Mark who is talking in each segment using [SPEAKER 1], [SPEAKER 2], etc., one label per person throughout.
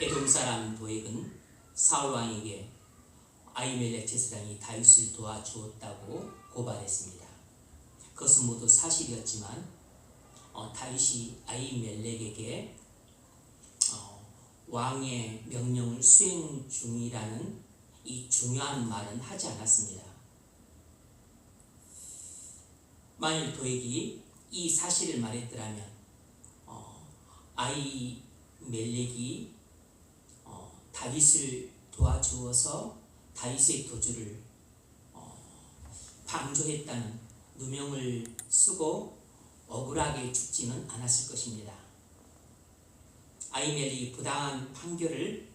[SPEAKER 1] 에돔 사람 도액은 사울 왕에게 아히멜렉 제사장이 다윗을 도와주었다고 고발했습니다. 그것은 모두 사실이었지만 다윗이 아히멜렉에게 왕의 명령을 수행 중이라는 이 중요한 말은 하지 않았습니다. 만일 도액이 이 사실을 말했더라면 아히멜렉이 다윗을 도와주어서 다윗의 도주를 방조했다는 누명을 쓰고 억울하게 죽지는 않았을 것입니다. 아히멜렉이 부당한 판결을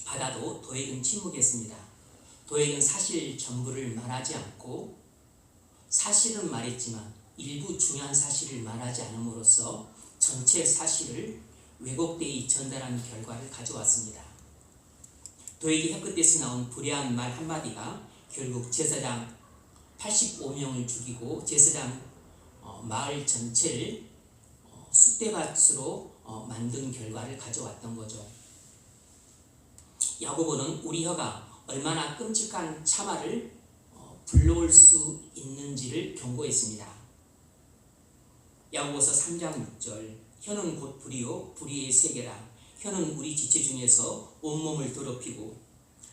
[SPEAKER 1] 받아도 도액은 침묵했습니다. 도액은 사실 전부를 말하지 않고 사실은 말했지만 일부 중요한 사실을 말하지 않음으로써 전체 사실을 왜곡되이 전달하는 결과를 가져왔습니다. 도액의 혀끝에서 나온 불의한 말 한마디가 결국 제사장 85명을 죽이고 제사장 마을 전체를 쑥대밭으로 만든 결과를 가져왔던 거죠. 야고보는 우리 혀가 얼마나 끔찍한 참화를 불러올 수 있는지를 경고했습니다. 야고보서 3장 6절 혀는 곧 불이요 불의의 세계라. 혀는 우리 지체 중에서 온몸을 더럽히고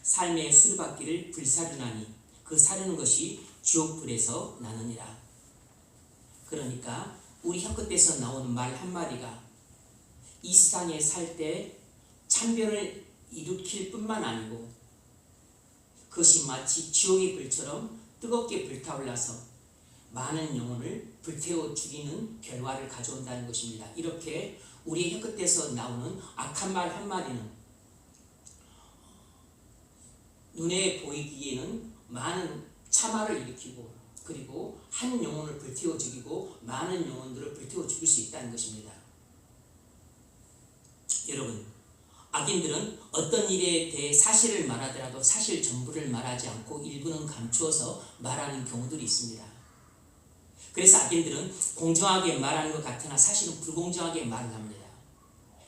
[SPEAKER 1] 삶의 수레바퀴를 불사르나니 그 사르는 것이 지옥불에서 나느니라. 그러니까 우리 혀끝에서 나오는 말 한마디가 이 세상에 살 때 참변을 일으킬 뿐만 아니고 그것이 마치 지옥의 불처럼 뜨겁게 불타올라서 많은 영혼을 불태워 죽이는 결과를 가져온다는 것입니다. 이렇게 우리의 혀끝에서 나오는 악한 말 한마디는 눈에 보이기에는 많은 참화를 일으키고 그리고 한 영혼을 불태워 죽이고 많은 영혼들을 불태워 죽일 수 있다는 것입니다. 여러분, 악인들은 어떤 일에 대해 사실을 말하더라도 사실 전부를 말하지 않고 일부는 감추어서 말하는 경우들이 있습니다. 그래서 악인들은 공정하게 말하는 것 같으나 사실은 불공정하게 말을 합니다.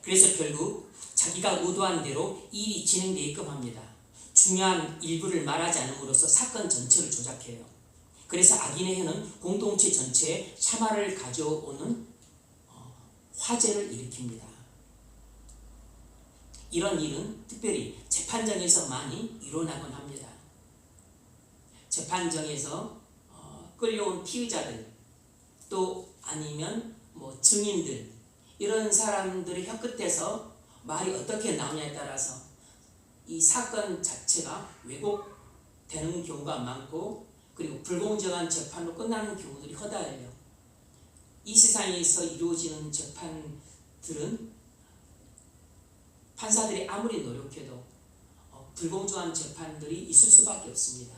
[SPEAKER 1] 그래서 결국 자기가 의도한 대로 일이 진행되게끔 합니다. 중요한 일부를 말하지 않음으로써 사건 전체를 조작해요. 그래서 악인의 혀는 공동체 전체에 참화를 가져오는 화재를 일으킵니다. 이런 일은 특별히 재판정에서 많이 일어나곤 합니다. 재판정에서 끌려온 피의자들 또 아니면 증인들 이런 사람들의 혀끝에서 말이 어떻게 나오냐에 따라서 이 사건 자체가 왜곡되는 경우가 많고 그리고 불공정한 재판으로 끝나는 경우들이 허다해요. 이 세상에서 이루어지는 재판들은 판사들이 아무리 노력해도 불공정한 재판들이 있을 수밖에 없습니다.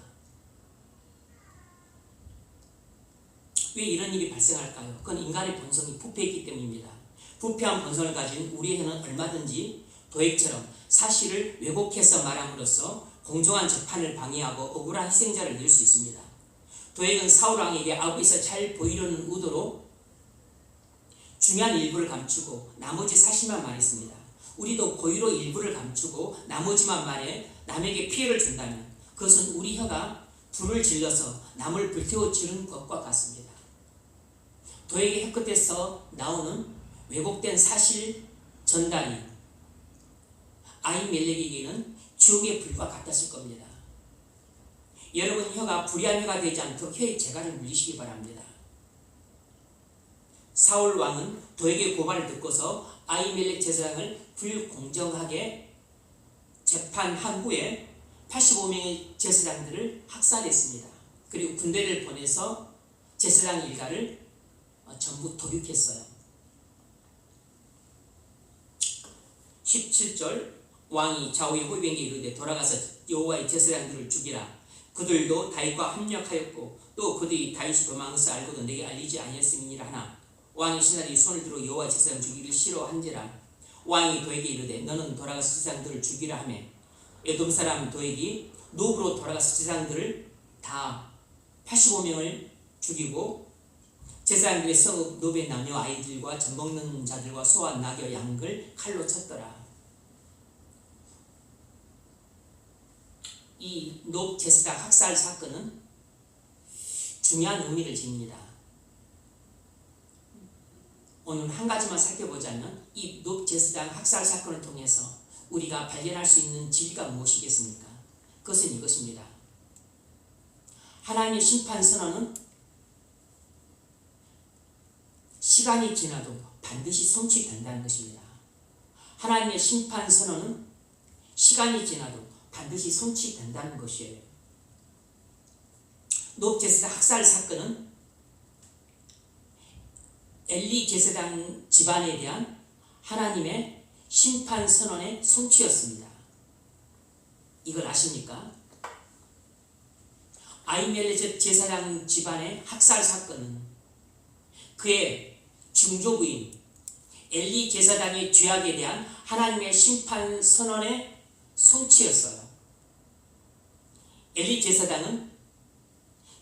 [SPEAKER 1] 왜 이런 일이 발생할까요? 그건 인간의 본성이 부패했기 때문입니다. 부패한 본성을 가진 우리 혀는 얼마든지 도액처럼 사실을 왜곡해서 말함으로써 공정한 재판을 방해하고 억울한 희생자를 낼 수 있습니다. 도액은 사울 왕에게 아버지에서 잘 보이려는 의도로 중요한 일부를 감추고 나머지 사실만 말했습니다. 우리도 고의로 일부를 감추고 나머지만 말해 남에게 피해를 준다면 그것은 우리 혀가 불을 질러서 남을 불태워 주는 것과 같습니다. 도액의 혀끝에서 나오는 왜곡된 사실 전달이 아히멜렉에게는 지옥의 불과 같았을 겁니다. 여러분 혀가 불의한 혀가 되지 않도록 혀의 재갈을 물리시기 바랍니다. 사울 왕은 도액의 고발을 듣고서 아히멜렉 제사장을 불공정하게 재판한 후에 85명의 제사장들을 학살했습니다. 그리고 군대를 보내서 제사장 일가를 전부 도륙했어요. 17절 왕이 좌우의 호위병에게 이르되 돌아가서 여호와의 제사장들을 죽이라. 그들도 다윗과 합력하였고 또 그들이 다윗이 도망한 것을 알고도 내게 알리지 아니했음이니라 하나 왕이 신하들이 손을 들어 여호와 제사장 죽이기를 싫어한지라. 왕이 도에게 이르되 너는 돌아가서 제사장들을 죽이라 하며 에돔 사람 도액이 노브로 돌아가서 제사장들을 다 85명을 죽이고 제사장들의 성읍 노베 남녀 아이들과 젖먹는 자들과 소와 낙여 양을 칼로 쳤더라. 이 놉 제사장 학살 사건은 중요한 의미를 지닙니다. 오늘 한 가지만 살펴보자면 이 놉 제사장 학살 사건을 통해서 우리가 발견할 수 있는 진리가 무엇이겠습니까? 그것은 이것입니다. 하나님의 심판 선언은 시간이 지나도 반드시 성취된다는 것입니다. 하나님의 심판 선언은 시간이 지나도 반드시 성취된다는 것이에요. 놉 제사장 학살 사건은 엘리 제사장 집안에 대한 하나님의 심판 선언의 성취였습니다. 이걸 아십니까? 아히멜렉 제사장 집안의 학살 사건은 그의 중조부인 엘리 제사장의 죄악에 대한 하나님의 심판 선언의 성취였어요. 엘리 제사장은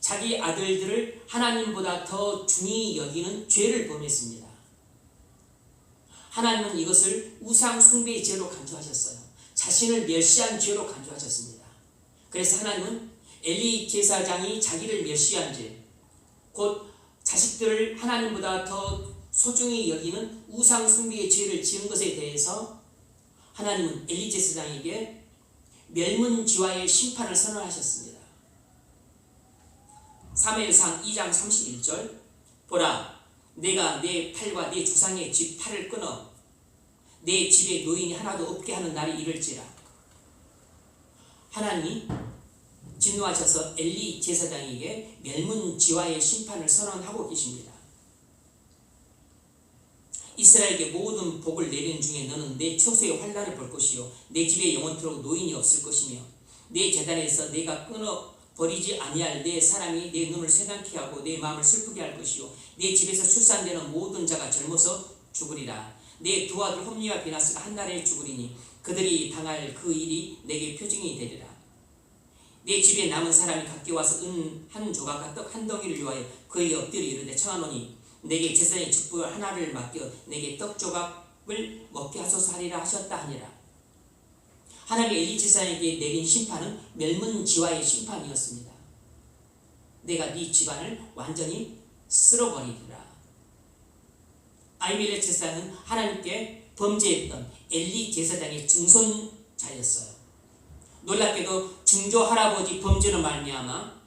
[SPEAKER 1] 자기 아들들을 하나님보다 더 중히 여기는 죄를 범했습니다. 하나님은 이것을 우상 숭배의 죄로 간주하셨어요. 자신을 멸시한 죄로 간주하셨습니다. 그래서 하나님은 엘리 제사장이 자기를 멸시한 죄, 곧 자식들을 하나님보다 더 소중히 여기는 우상 숭배의 죄를 지은 것에 대해서 하나님은 엘리 제사장에게 멸문지화의 심판을 선언하셨습니다. 사무엘상 2장 31절 보라 내가 내 팔과 내 조상의 집 팔을 끊어 내 집에 노인이 하나도 없게 하는 날이 이를지라. 하나님이 진노하셔서 엘리 제사장에게 멸문지화의 심판을 선언하고 계십니다. 이스라엘에게 모든 복을 내린 중에 너는 내 처소의 환난을 볼 것이요 내 집에 영원토록 노인이 없을 것이며 내 제단에서 내가 끊어 버리지 아니할 내 사람이 내 눈을 쇠단케 하고 내 마음을 슬프게 할 것이요 내 집에서 출산되는 모든 자가 젊어서 죽으리라. 내 두 아들 홈리와 비나스가 한날에 죽으리니 그들이 당할 그 일이 내게 표징이 되리라. 내 집에 남은 사람이 각기 와서 은 한 조각과 떡 한 덩이를 위하여 그에게 엎드려 이르되 청하노니 내게 제사장의 직분 하나를 맡겨 내게 떡 조각을 먹게 하소서 하리라 하셨다 하니라. 하나님의 엘리 제사장에게 내린 심판은 멸문지화의 심판이었습니다. 내가 네 집안을 완전히 쓸어버리리라. 아히멜렉 제사장은 하나님께 범죄했던 엘리 제사장의 증손자였어요. 놀랍게도 증조 할아버지 범죄로 말미암아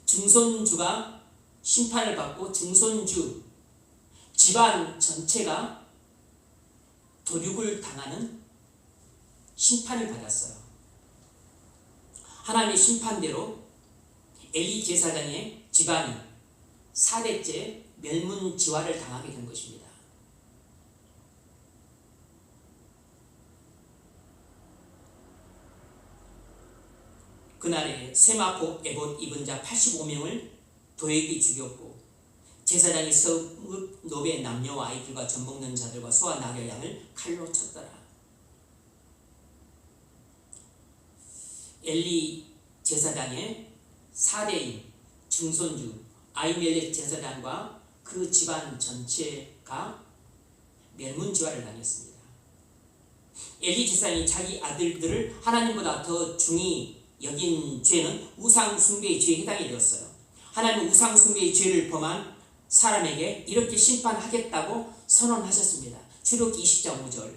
[SPEAKER 1] 증손주가 심판을 받고 증손주 집안 전체가 도륙을 당하는 심판을 받았어요. 하나님의 심판대로 엘리 제사장의 집안이 4대째 멸문지화를 당하게 된 것입니다. 그날에 세마포 에봇 입은 자 85명을 도액이 죽였고 제사장이 서읍 노베 남녀와 아이들과 젖 먹는 자들과 소와 낙여 양을 칼로 쳤더라. 엘리 제사장의 4대인 증손주 아히멜렉 제사장과 그 집안 전체가 멸문지화를 당했습니다. 엘리 제사장이 자기 아들들을 하나님보다 더 중히 여긴 죄는 우상 숭배의 죄에 해당이 되었어요. 하나님은 우상 숭배의 죄를 범한 사람에게 이렇게 심판하겠다고 선언하셨습니다. 출애굽기 20장 5절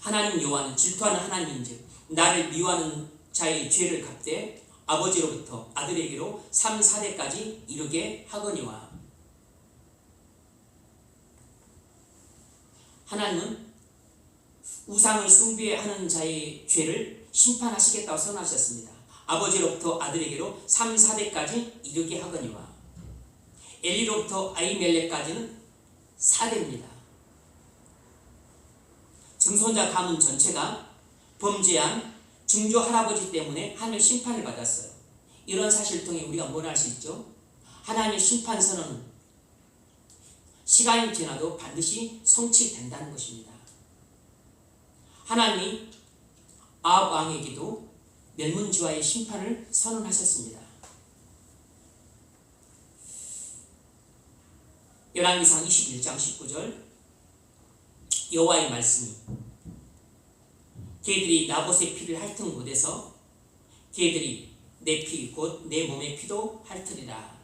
[SPEAKER 1] 하나님 여호와는 질투하는 하나님인즉 나를 미워하는 자의 죄를 갚되 아버지로부터 아들에게로 3, 4대까지 이르게 하거니와. 하나님은 우상을 숭배하는 자의 죄를 심판하시겠다고 선언하셨습니다. 아버지로부터 아들에게로 3, 4대까지 이르게 하거니와. 엘리로부터 아히멜렉까지는 4대입니다. 증손자 가문 전체가 범죄한 증조 할아버지 때문에 하나님의 심판을 받았어요. 이런 사실을 통해 우리가 뭘 알 수 있죠? 하나님의 심판 선언은 시간이 지나도 반드시 성취된다는 것입니다. 하나님이 아합 왕에게도 멸문지화의 심판을 선언하셨습니다. 열왕기상 21장 19절 여호와의 말씀이 걔들이 나봇의 피를 핥은 곳에서 걔들이 내 피 곧 내 몸의 피도 핥으리라.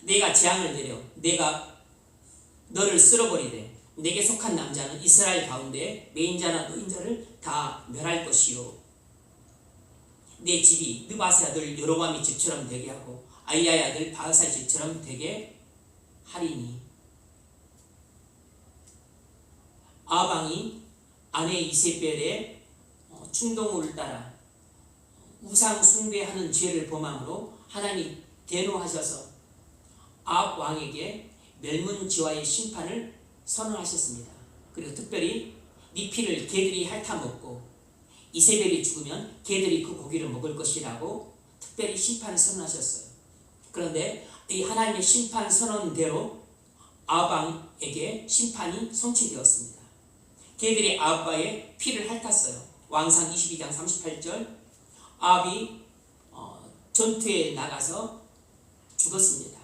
[SPEAKER 1] 내가 재앙을 내려 내가 너를 쓸어버리되 내게 속한 남자는 이스라엘 가운데 매인자나 노인자를 다 멸할 것이요 내 집이 느바세 아들 여로보암의 집처럼 되게 하고 아히야의 아들 바하사의 집처럼 되게 하리니. 아방이 아내 이세벨의 충동을 따라 우상 숭배하는 죄를 범함으로 하나님이 대노하셔서 아합 왕에게 멸문지화의 심판을 선언하셨습니다. 그리고 특별히 네 피를 개들이 핥아먹고 이세벨이 죽으면 개들이 그 고기를 먹을 것이라고 특별히 심판을 선언하셨어요. 그런데 이 하나님의 심판 선언대로 아합 왕에게 심판이 성취되었습니다. 개들이 아합 왕의 피를 핥았어요. 왕상 22장 38절 아합이 전투에 나가서 죽었습니다.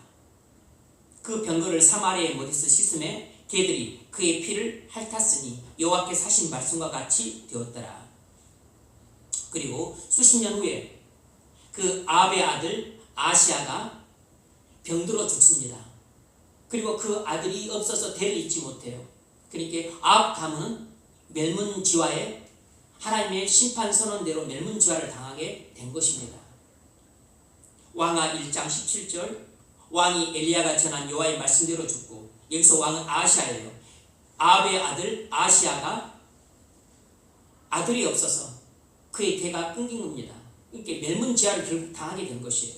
[SPEAKER 1] 그 병거를 사마리아에 못에서 씻음에 개들이 그의 피를 핥았으니 여호와께서 하신 말씀과 같이 되었더라. 그리고 수십 년 후에 그 아합의 아들 아시아가 병들어 죽습니다. 그리고 그 아들이 없어서 대를 잇지 못해요. 그러니까 아합 가문은 멸문지화에 하나님의 심판 선언대로 멸문지화를 당하게 된 것입니다. 왕하 1장 17절 왕이 엘리야가 전한 여호와의 말씀대로 죽고 여기서 왕은 아시아예요. 아합의 아들 아시아가 아들이 없어서 그의 대가 끊긴 겁니다. 이렇게 멸문지화를 결국 당하게 된 것이에요.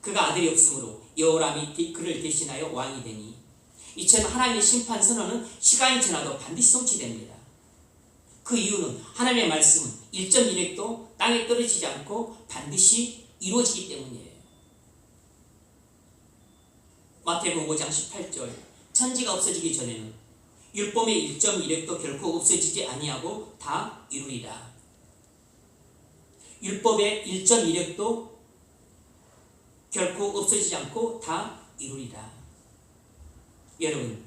[SPEAKER 1] 그가 아들이 없으므로 여호람이 그를 대신하여 왕이 되니 이처럼 하나님의 심판 선언은 시간이 지나도 반드시 성취됩니다. 그 이유는 하나님의 말씀은 1.1획도 땅에 떨어지지 않고 반드시 이루어지기 때문이에요. 마태복음 5장 18절 천지가 없어지기 전에는 율법의 1.1획도 결코 없어지지 아니하고 다 이루리라. 율법의 1.1획도 결코 없어지지 않고 다 이루리라. 여러분,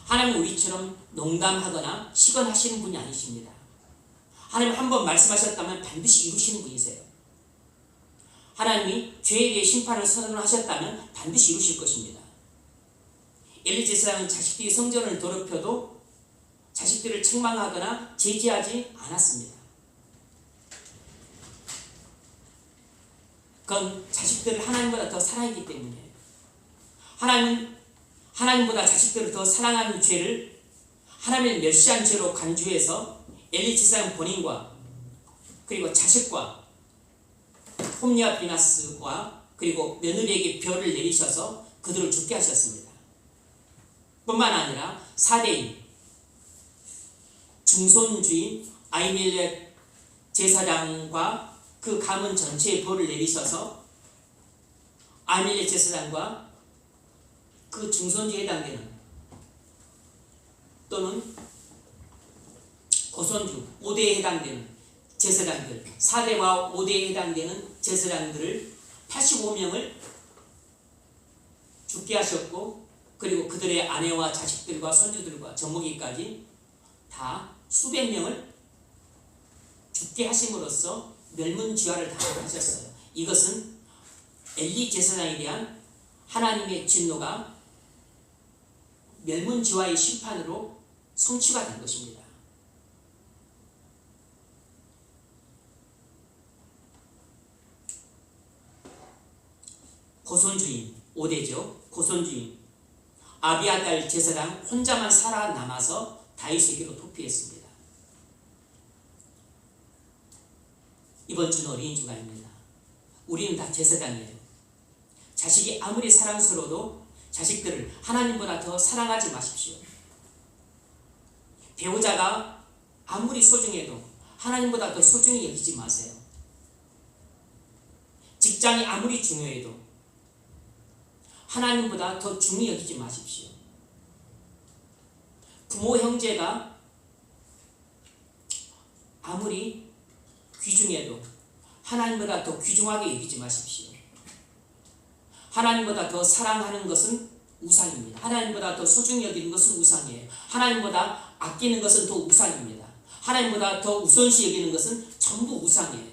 [SPEAKER 1] 하나님은 우리처럼 농담하거나 시건하시는 분이 아니십니다. 하나님 한번 말씀하셨다면 반드시 이루시는 분이세요. 하나님이 죄에 대해 심판을 선언하셨다면 반드시 이루실 것입니다. 엘리 제사장은 자식들이 성전을 더럽혀도 자식들을 책망하거나 제지하지 않았습니다. 그건 자식들을 하나님보다 더 사랑했기 때문이에요. 하나님은 하나님보다 자식들을 더 사랑하는 죄를 하나님의 멸시한 죄로 간주해서 엘리 제사장 본인과 그리고 자식과 홈리와 비나스와 그리고 며느리에게 벌을 내리셔서 그들을 죽게 하셨습니다. 뿐만 아니라 4대인 증손주인 아히멜렉 제사장과 그 가문 전체에 벌을 내리셔서 아히멜렉 제사장과 그 증손주에 해당되는 또는 고손주 5대에 해당되는 제사장들 4대와 5대에 해당되는 제사장들을 85명을 죽게 하셨고 그리고 그들의 아내와 자식들과 손주들과 젖먹이까지 다 수백 명을 죽게 하심으로써 멸문지화를 당하셨어요. 이것은 엘리 제사장에 대한 하나님의 진노가 멸문지화의 심판으로 성취가 된 것입니다. 고손주인 5대죠. 고손주인 아비아달 제사장 혼자만 살아남아서 다윗에게로 도피했습니다. 이번 주는 어린이 주간입니다. 우리는 다 제사장이에요. 자식이 아무리 사랑스러워도 자식들을 하나님보다 더 사랑하지 마십시오. 배우자가 아무리 소중해도 하나님보다 더 소중히 여기지 마세요. 직장이 아무리 중요해도 하나님보다 더 중히 여기지 마십시오. 부모 형제가 아무리 귀중해도 하나님보다 더 귀중하게 여기지 마십시오. 하나님보다 더 사랑하는 것은 우상입니다. 하나님보다 더 소중히 여기는 것은 우상이에요. 하나님보다 아끼는 것은 더 우상입니다. 하나님보다 더 우선시 여기는 것은 전부 우상이에요.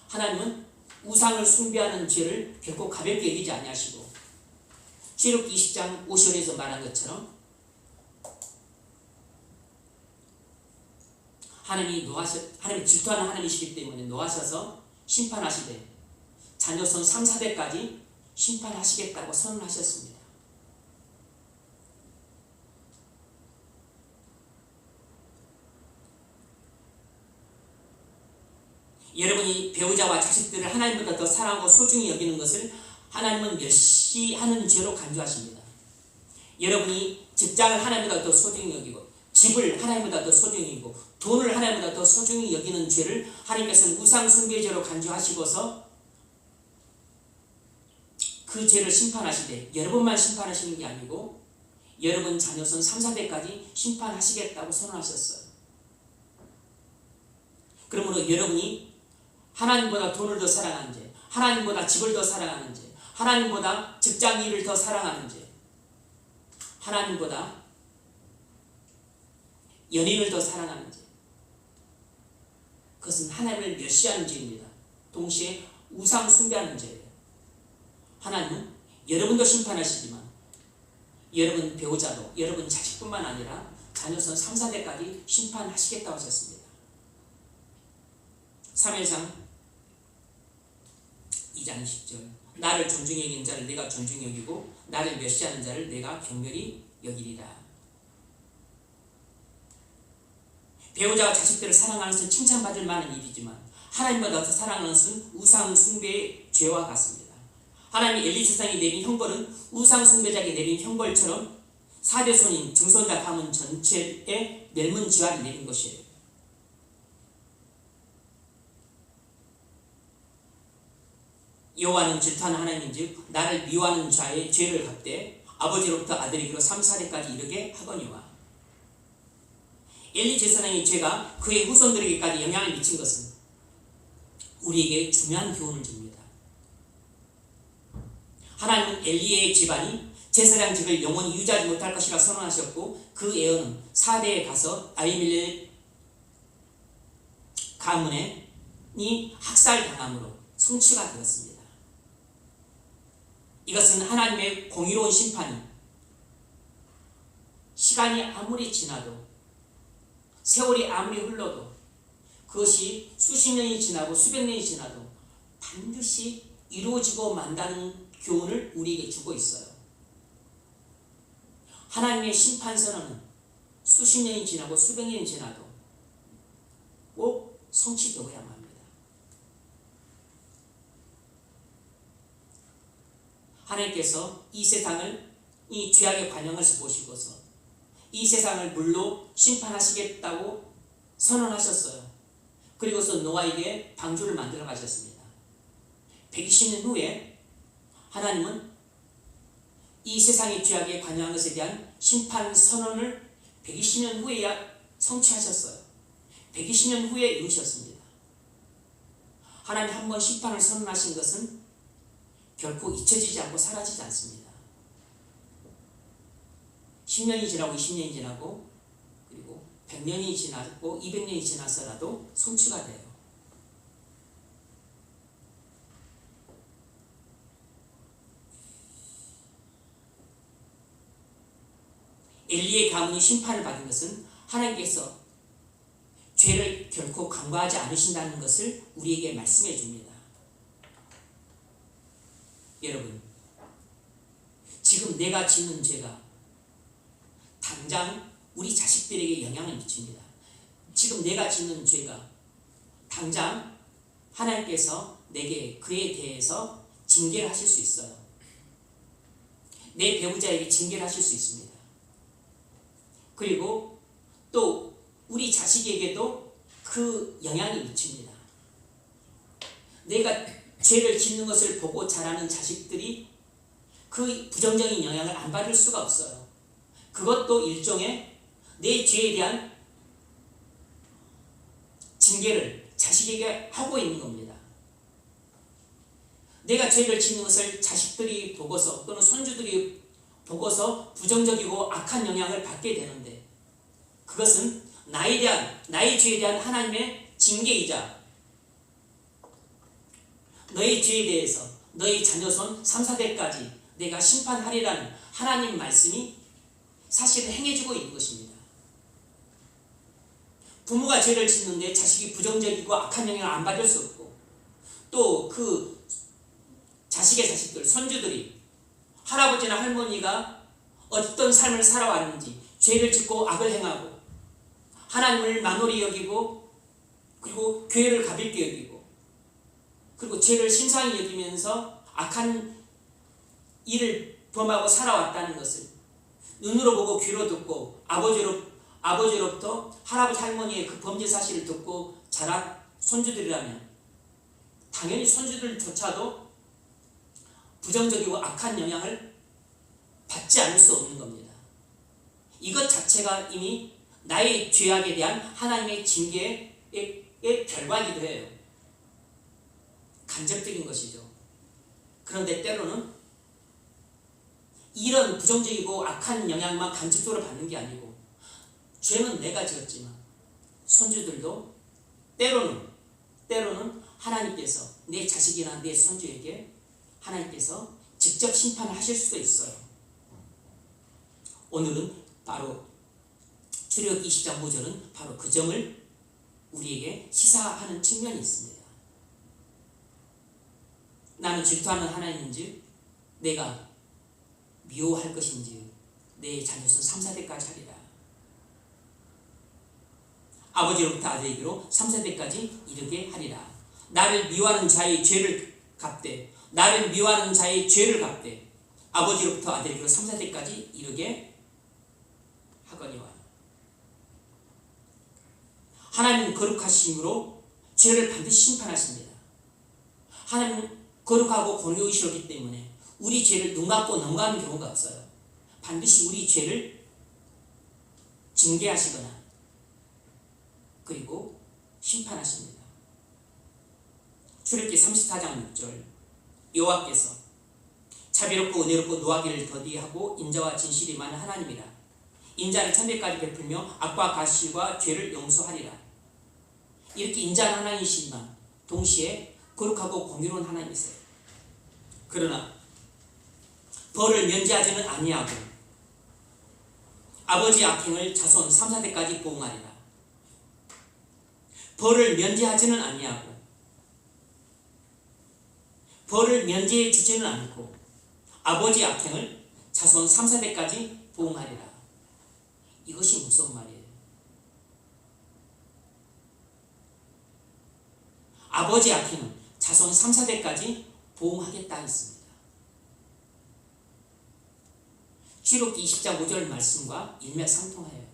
[SPEAKER 1] 하나님은 우상을 숭배하는 죄를 결코 가볍게 여기지 아니하시고 출애굽기 20장 50절에서 말한 것처럼 하나님이 질투하는 하나님이시기 때문에 노하셔서 심판하시되 자녀손 3, 4대까지 심판하시겠다고 선언하셨습니다. 여러분이 배우자와 자식들을 하나님보다 더 사랑하고 소중히 여기는 것을 하나님은 멸시하는 죄로 간주하십니다. 여러분이 직장을 하나님보다 더 소중히 여기고 집을 하나님보다 더 소중히 여기고 돈을 하나님보다 더 소중히 여기는 죄를 하나님께서는 우상 숭배죄로 간주하시고서 그 죄를 심판하시되 여러분만 심판하시는 게 아니고 여러분 자녀손 3, 4대까지 심판하시겠다고 선언하셨어요. 그러므로 여러분이 하나님보다 돈을 더 사랑하는 죄, 하나님보다 집을 더 사랑하는 죄, 하나님보다 직장 일을 더 사랑하는 죄, 하나님보다 연인을 더 사랑하는 죄, 그것은 하나님을 멸시하는 죄입니다. 동시에 우상 숭배하는 죄예요. 하나님은 여러분도 심판하시지만 여러분 배우자도 여러분 자식뿐만 아니라 자녀손 3, 4대까지 심판하시겠다고 하셨습니다. 사무엘상 2장 10절 나를 존중히 여기는 자를 내가 존중히 여기고 나를 멸시하는 자를 내가 경멸히 여기리라. 배우자와 자식들을 사랑하는 것은 칭찬받을 만한 일이지만 하나님보다 더 사랑하는 것은 우상 숭배의 죄와 같습니다. 하나님이 엘리 세상에 내린 형벌은 우상 숭배자에게 내린 형벌처럼 4대 손인 증손자 가문 전체에 멸문 지화를 내린 것이에요. 여호와는 질투하는 하나님인즉 나를 미워하는 자의 죄를 갚되 아버지로부터 아들에게로 3, 4대까지 이르게 하거니와. 엘리 제사장의 죄가 그의 후손들에게까지 영향을 미친 것은 우리에게 중요한 교훈을 줍니다. 하나님은 엘리의 집안이 제사장직을 영원히 유지하지 못할 것이라 선언하셨고 그 예언은 4대에 가서 아히멜렉 가문이 학살당함으로 성취가 되었습니다. 이것은 하나님의 공의로운 심판이 시간이 아무리 지나도 세월이 아무리 흘러도 그것이 수십 년이 지나고 수백 년이 지나도 반드시 이루어지고 만다는 교훈을 우리에게 주고 있어요. 하나님의 심판 선언은 수십 년이 지나고 수백 년이 지나도 꼭 성취되어야만 합니다. 하나님께서 이 세상을 이 죄악의 관영에서 보시고서 이 세상을 물로 심판하시겠다고 선언하셨어요. 그리고서 노아에게 방주를 만들어 가셨습니다. 120년 후에 하나님은 이 세상의 죄악에 관여한 것에 대한 심판 선언을 120년 후에야 성취하셨어요. 120년 후에 이루셨습니다. 하나님 한 번 심판을 선언하신 것은 결코 잊혀지지 않고 사라지지 않습니다. 10년이 지나고 20년이 지나고 그리고 100년이 지나고 200년이 지나서라도 성취가 돼요. 엘리의 가문이 심판을 받은 것은 하나님께서 죄를 결코 간과하지 않으신다는 것을 우리에게 말씀해 줍니다. 여러분, 지금 내가 짓는 죄가 당장 우리 자식들에게 영향을 미칩니다. 지금 내가 짓는 죄가 당장 하나님께서 내게 그에 대해서 징계를 하실 수 있어요. 내 배우자에게 징계를 하실 수 있습니다. 그리고 또 우리 자식에게도 그 영향이 미칩니다. 내가 죄를 짓는 것을 보고 자라는 자식들이 그 부정적인 영향을 안 받을 수가 없어요. 그것도 일종의 내 죄에 대한 징계를 자식에게 하고 있는 겁니다. 내가 죄를 짓는 것을 자식들이 보고서 또는 손주들이 보고서 부정적이고 악한 영향을 받게 되는데, 그것은 나의 죄에 대한 하나님의 징계이자 너의 죄에 대해서 너의 자녀손 3, 4대까지 내가 심판하리라는 하나님 말씀이 사실은 행해지고 있는 것입니다. 부모가 죄를 짓는데 자식이 부정적이고 악한 영향을 안 받을 수 없고, 또 그 자식의 자식들, 손주들이 할아버지나 할머니가 어떤 삶을 살아왔는지, 죄를 짓고 악을 행하고 하나님을 만홀히 여기고, 그리고 교회를 가볍게 여기고, 그리고 죄를 심상히 여기면서 악한 일을 범하고 살아왔다는 것을 눈으로 보고 귀로 듣고 아버지로부터 할아버지 할머니의 그 범죄 사실을 듣고 자란 손주들이라면, 당연히 손주들조차도 부정적이고 악한 영향을 받지 않을 수 없는 겁니다. 이것 자체가 이미 나의 죄악에 대한 하나님의 징계의 결과이기도 해요. 간접적인 것이죠. 그런데 때로는 이런 부정적이고 악한 영향만 간접적으로 받는 게 아니고, 죄는 내가 지었지만 손주들도 때로는 하나님께서 내 자식이나 내 손주에게 하나님께서 직접 심판을 하실 수도 있어요. 오늘은 바로 출애굽기 20장 5절은 바로 그 점을 우리에게 시사하는 측면이 있습니다. 나는 질투하는 하나님인지 내가 미워할 것인지 내 자녀손 3, 4대까지 하리라. 아버지로부터 아들에게로 3, 4대까지 이르게 하리라. 나를 미워하는 자의 죄를 갚되 아버지로부터 아들에게로 3, 4대까지 이르게 하거니와. 하나님은 거룩하심으로 죄를 반드시 심판하십니다. 하나님은 거룩하고 공의의시로기 때문에 우리 죄를 눈 감고 넘어가는 경우가 없어요. 반드시 우리 죄를 징계하시거나 그리고 심판하십니다. 출애굽기 34장 6절, 여호와께서 자비롭고 은혜롭고 노하기를 더디하고 인자와 진실이 많은 하나님이라. 인자를 천대까지 베풀며 악과 가실과 죄를 용서하리라. 이렇게 인자한 하나님이시지만 동시에 거룩하고 공의로운 하나님이세요. 그러나 벌을 면제하지는 아니하고 아버지 악행을 자손 3, 4대까지 보응하리라. 벌을 면제하지는 아니하고 벌을 면제해 주지는 않고 아버지 악행을 자손 3, 4대까지 보응하리라. 이것이 무슨 말이에요? 아버지 악행은 자손 3, 4대까지 보응하겠다 했습니다. 출애굽기 20장 5절 말씀과 일맥상통하여요.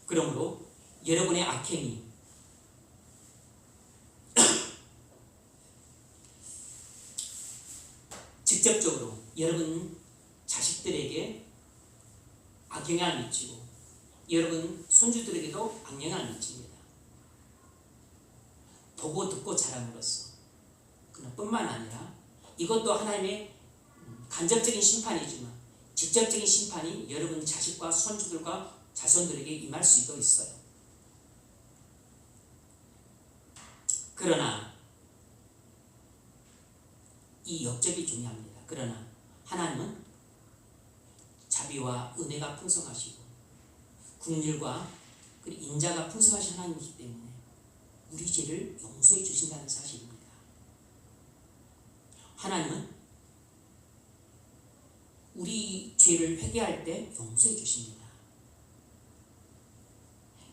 [SPEAKER 1] 그러므로 여러분의 악행이 직접적으로 여러분 자식들에게 악영향을 미치고 여러분 손주들에게도 악영향을 미칩니다. 보고 듣고 자람으로써. 뿐만 아니라 이것도 하나님의 간접적인 심판이지만 직접적인 심판이 여러분 자식과 손주들과 자손들에게 임할 수도 있어요. 그러나 이 역적이 중요합니다. 그러나 하나님은 자비와 은혜가 풍성하시고 긍휼과 인자가 풍성하신 하나님이기 때문에 우리 죄를 용서해 주신다는 사실입니다. 하나님은 우리 죄를 회개할 때 용서해 주십니다.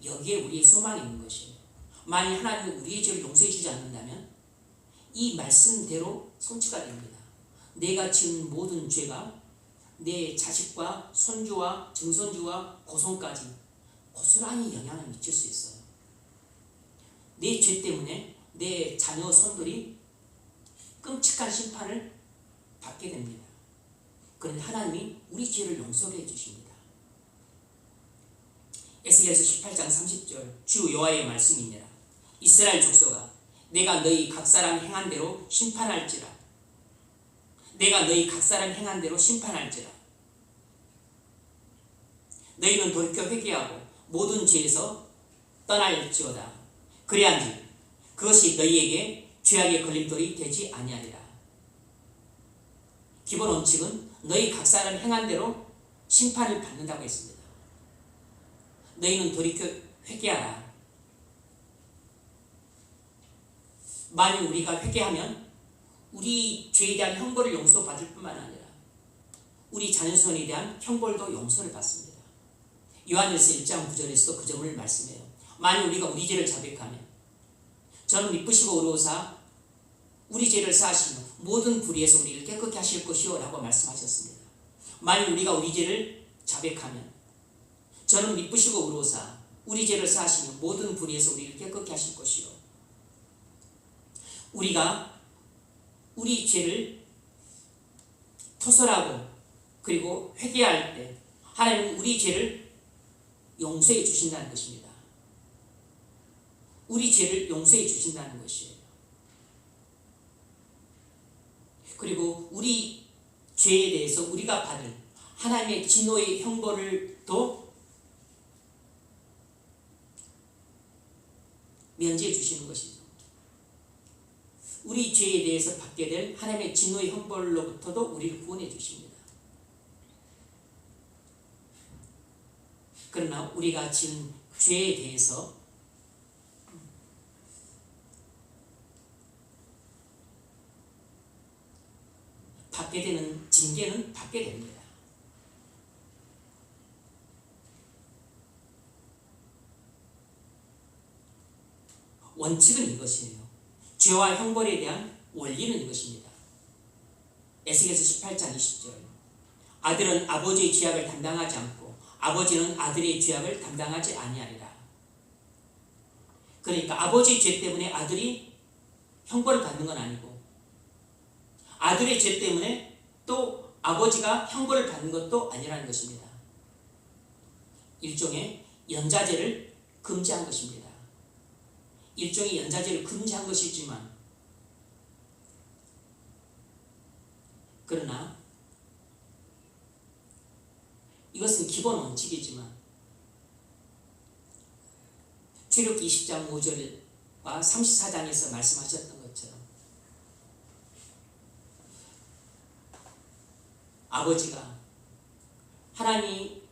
[SPEAKER 1] 여기에 우리의 소망이 있는 것이에요. 만약 하나님은 우리의 죄를 용서해 주지 않는다면 이 말씀대로 성취가 됩니다. 내가 지은 모든 죄가 내 자식과 손주와 증손주와 고손까지 고스란히 영향을 미칠 수 있어요. 내 죄 때문에 내 자녀 손들이 끔찍한 심판을 받게 됩니다. 그런데 하나님이 우리 죄를 용서해 주십니다. 에스겔서 18장 30절 주 여호와의 말씀이니라. 이스라엘 족속아 내가 너희 각 사람 행한 대로 심판할지라. 내가 너희 각 사람 행한 대로 심판할지라. 너희는 돌이켜 회개하고 모든 죄에서 떠날지어다. 그래야지 그것이 너희에게 죄악의 걸림돌이 되지 아니하리라. 기본 원칙은 너희 각 사람 행한 대로 심판을 받는다고 했습니다. 너희는 돌이켜 회개하라. 만일 우리가 회개하면 우리 죄에 대한 형벌을 용서받을 뿐만 아니라 우리 자녀손에 대한 형벌도 용서를 받습니다. 요한일서 1장 9절에서도 그 점을 말씀해요. 만일 우리가 우리 죄를 자백하면 저는 미쁘시고 의로우사 우리 죄를 사하시며 모든 불의에서 우리를 깨끗게 하실 것이요 라고 말씀하셨습니다. 만일 우리가 우리 죄를 자백하면 저는 미쁘시고 의로우사 우리 죄를 사하시며 모든 불의에서 우리를 깨끗게 하실 것이요. 우리가 우리 죄를 토설하고 그리고 회개할 때 하나님은 우리 죄를 용서해 주신다는 것입니다. 우리 죄를 용서해 주신다는 것이에요. 그리고 우리 죄에 대해서 우리가 받을 하나님의 진노의 형벌을 또 면제해 주시는 것이죠. 우리 죄에 대해서 받게 될 하나님의 진노의 형벌로부터도 우리를 구원해 주십니다. 그러나 우리가 지은 죄에 대해서 받게 되는 징계는 받게 됩니다. 원칙은 이것이에요. 죄와 형벌에 대한 원리는 이것입니다. 에스겔서 18장 20절 아들은 아버지의 죄악을 담당하지 않고 아버지는 아들의 죄악을 담당하지 아니하리라. 그러니까 아버지의 죄 때문에 아들이 형벌을 받는 건 아니고 아들의 죄 때문에 또 아버지가 형벌을 받는 것도 아니라는 것입니다. 일종의 연좌제를 금지한 것입니다. 일종의 연좌제를 금지한 것이지만 그러나 이것은 기본 원칙이지만 출애굽기 20장 5절과 34장에서 말씀하셨던 것처럼 아버지가 하나님이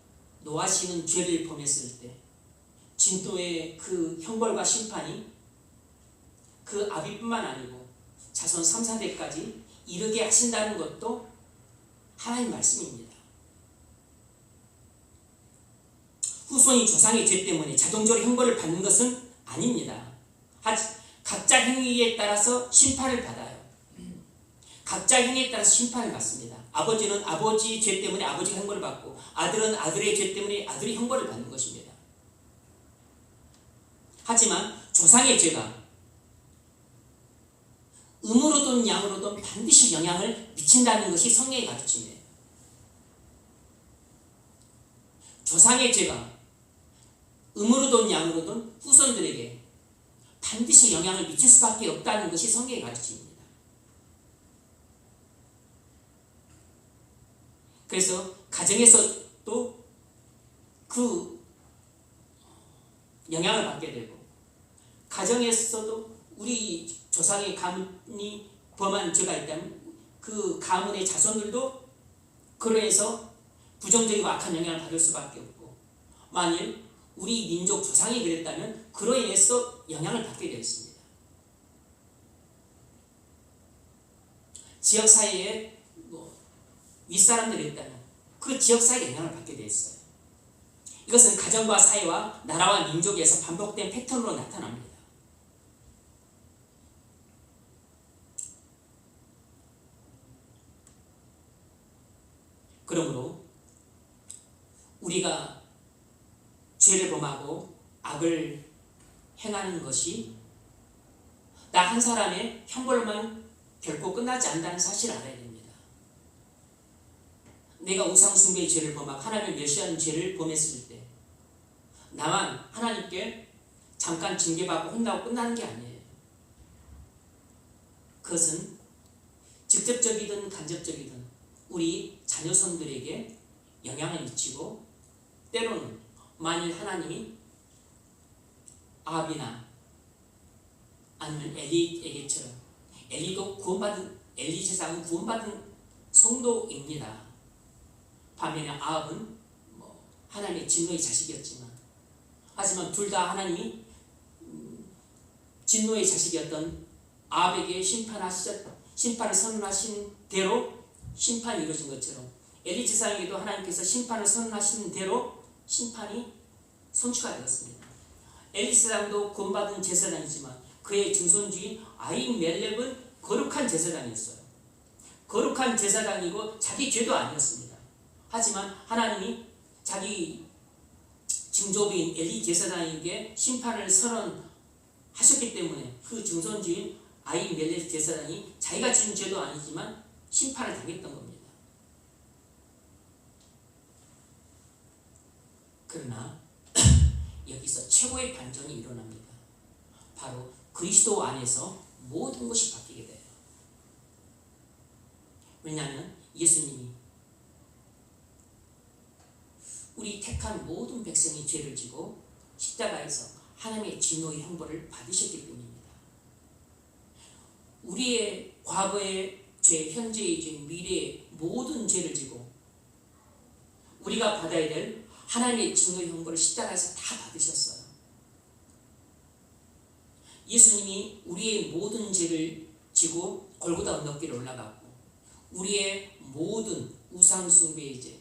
[SPEAKER 1] 노하시는 죄를 범했을 때 진노의 그 형벌과 심판이 그 아비뿐만 아니고 자손 3, 4대까지 이르게 하신다는 것도 하나님 말씀입니다. 후손이 조상의 죄 때문에 자동적으로 형벌을 받는 것은 아닙니다. 각자 행위에 따라서 심판을 받아요. 각자 행위에 따라서 심판을 받습니다. 아버지는 아버지 죄 때문에 아버지가 형벌을 받고 아들은 아들의 죄 때문에 아들이 형벌을 받는 것입니다. 하지만 조상의 죄가 음으로든 양으로든 반드시 영향을 미친다는 것이 성경의 가르침이에요. 조상의 죄가 음으로든 양으로든 후손들에게 반드시 영향을 미칠 수밖에 없다는 것이 성경의 가르침입니다. 그래서 가정에서도 그 영향을 받게 되고 가정에서도 우리 조상의 가문이 범한 죄가 있다면 그 가문의 자손들도 그로 해서 부정적이고 악한 영향을 받을 수밖에 없고 만일 우리 민족 조상이 그랬다면 그로 인해서 영향을 받게 되어 있습니다. 지역사회에 윗사람들이 있다면 그 지역사회에 영향을 받게 되어 있어요. 이것은 가정과 사회와 나라와 민족에서 반복된 패턴으로 나타납니다. 그러므로 우리가 죄를 범하고 악을 행하는 것이 나 한 사람의 형벌만 결코 끝나지 않는다는 사실을 알아야 됩니다. 내가 우상숭배의 죄를 범하고 하나님을 멸시하는 죄를 범했을 때 나만 하나님께 잠깐 징계받고 혼나고 끝나는 게 아니에요. 그것은 직접적이든 간접적이든 우리 자녀손들에게 영향을 미치고, 때로는 만일 하나님이 아합이나 아니면 엘리에게처럼, 엘리 제사장은 구원받은 성도입니다. 반면에 아합은 하나님의 진노의 자식이었지만, 하지만 둘 다 하나님이 진노의 자식이었던 아합에게 심판을 선언하신 대로 심판이 이루어진 것처럼, 엘리 제사장에게도 하나님께서 심판을 선언하신 대로 심판이 성취가 되었습니다. 엘리 제사장도 구원받은 제사장이지만 그의 증손주인 아히멜렉은 거룩한 제사장이었어요. 거룩한 제사장이고 자기 죄도 아니었습니다. 하지만 하나님이 자기 증조부인 엘리 제사장에게 심판을 선언하셨기 때문에 그 증손주인 아히멜렉 제사장이 자기가 지은 죄도 아니지만 심판을 당했던 겁니다. 그러나 여기서 최고의 반전이 일어납니다. 바로 그리스도 안에서 모든 것이 바뀌게 돼요. 왜냐하면 예수님이 우리 택한 모든 백성이 죄를 지고 십자가에서 하나님의 진노의 형벌을 받으셨기 때문입니다. 우리의 과거의 죄, 현재의 죄, 미래의 모든 죄를 지고 우리가 받아야 될 하나님의 진노의 형벌을 십자가에서 다 받으셨어요. 예수님이 우리의 모든 죄를 지고 골고다 언덕길에 올라갔고, 우리의 모든 우상 숭배의 죄,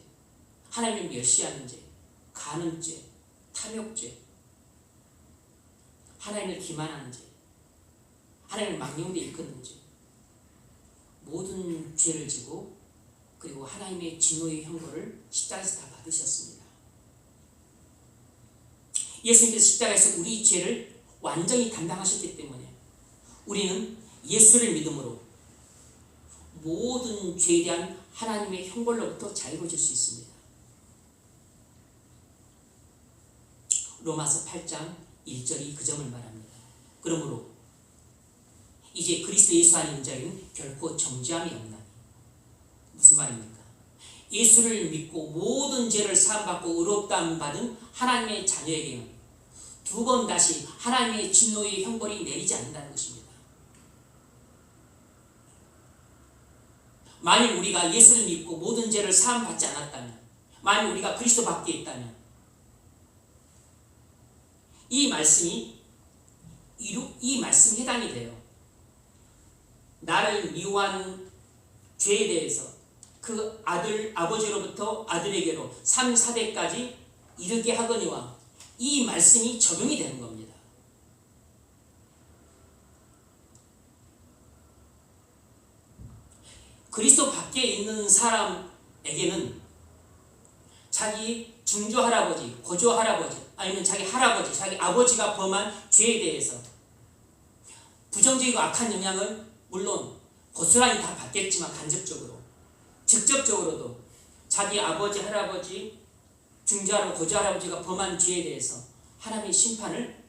[SPEAKER 1] 하나님을 멸시하는 죄, 간음죄, 탐욕죄, 하나님을 기만하는 죄, 하나님을 망령되이 이끄는 죄, 모든 죄를 지고 그리고 하나님의 진노의 형벌을 십자가에서 다 받으셨습니다. 예수님께서 십자가에서 우리 죄를 완전히 담당하셨기 때문에 우리는 예수를 믿음으로 모든 죄에 대한 하나님의 형벌로부터 자유로워질 수 있습니다. 로마서 8장 1절이 그 점을 말합니다. 그러므로 이제 그리스도 예수 안에 있는 자에게는 결코 정죄함이 없나니. 무슨 말입니까? 예수를 믿고 모든 죄를 사함받고 의롭다함 받은 하나님의 자녀에게는 두 번 다시 하나님의 진노의 형벌이 내리지 않는다는 것입니다. 만일 우리가 예수를 믿고 모든 죄를 사함받지 않았다면, 만일 우리가 그리스도 밖에 있다면 이 말씀이 해당이 돼요. 나를 미워한 죄에 대해서 그 아버지로부터 아들에게로 3, 4대까지 이르게 하거니와, 이 말씀이 적용이 되는 겁니다. 그리스도 밖에 있는 사람에게는 자기 증조할아버지, 고조할아버지, 아니면 자기 할아버지, 자기 아버지가 범한 죄에 대해서 부정적이고 악한 영향을 물론 고스란히 다 받겠지만 간접적으로, 직접적으로도 자기 아버지, 할아버지, 증조할아버지, 고조할아버지가 범한 죄에 대해서 하나님의 심판을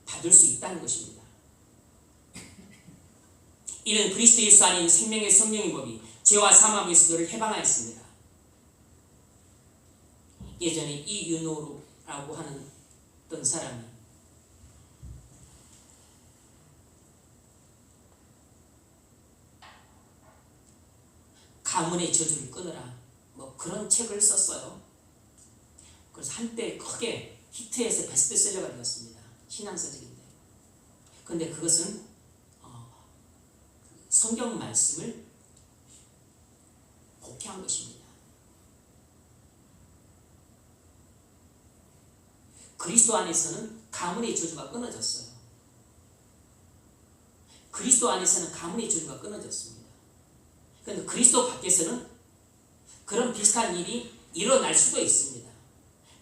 [SPEAKER 1] 받을 수 있다는 것입니다. 이는 그리스도 예수 안에 있는 생명의 성령의 법이 죄와 사망에서 너를 해방하였습니다. 예전에 이윤호라고 하는 어떤 사람이 가문의 저주를 끊으라, 그런 책을 썼어요. 그래서 한때 크게 히트해서 베스트셀러가 되었습니다. 신앙서적인데. 그런데 그것은 성경 말씀을 곡해한 것입니다. 그리스도 안에서는 가문의 저주가 끊어졌어요. 그리스도 안에서는 가문의 저주가 끊어졌습니다. 그런데 그리스도 밖에서는 그런 비슷한 일이 일어날 수도 있습니다.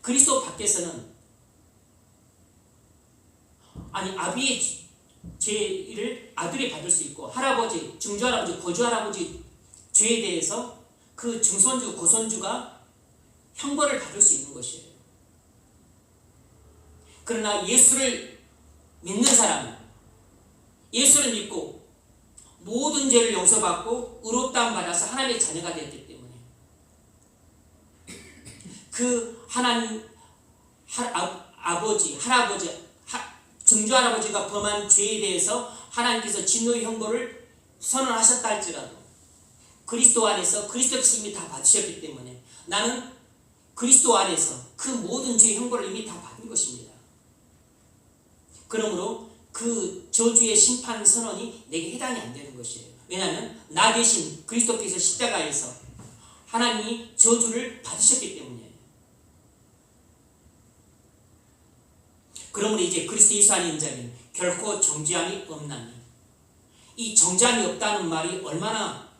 [SPEAKER 1] 그리스도 밖에서는 아비의 죄를 아들이 받을 수 있고, 할아버지, 증조할아버지, 고조할아버지 죄에 대해서 그 증손주, 고손주가 형벌을 받을 수 있는 것이에요. 그러나 예수를 믿는 사람은, 예수를 믿고 모든 죄를 용서받고 의롭다함 받아서 하나님의 자녀가 되었기 때문에 그 하나님 아버지, 할아버지, 증조 할아버지가 범한 죄에 대해서 하나님께서 진노의 형벌을 선언하셨다 할지라도 그리스도 안에서 그리스도께서 이미 다 받으셨기 때문에 나는 그리스도 안에서 그 모든 죄의 형벌을 이미 다 받은 것입니다. 그러므로 그 저주의 심판 선언이 내게 해당이 안 되는 것이에요. 왜냐하면 나 대신 그리스도께서 십자가에서 하나님이 저주를 받으셨기 때문이에요. 그러므로 이제 그리스도 예수 안에 있는 자는 결코 정죄함이 없나니, 이 정죄함이 없다는 말이 얼마나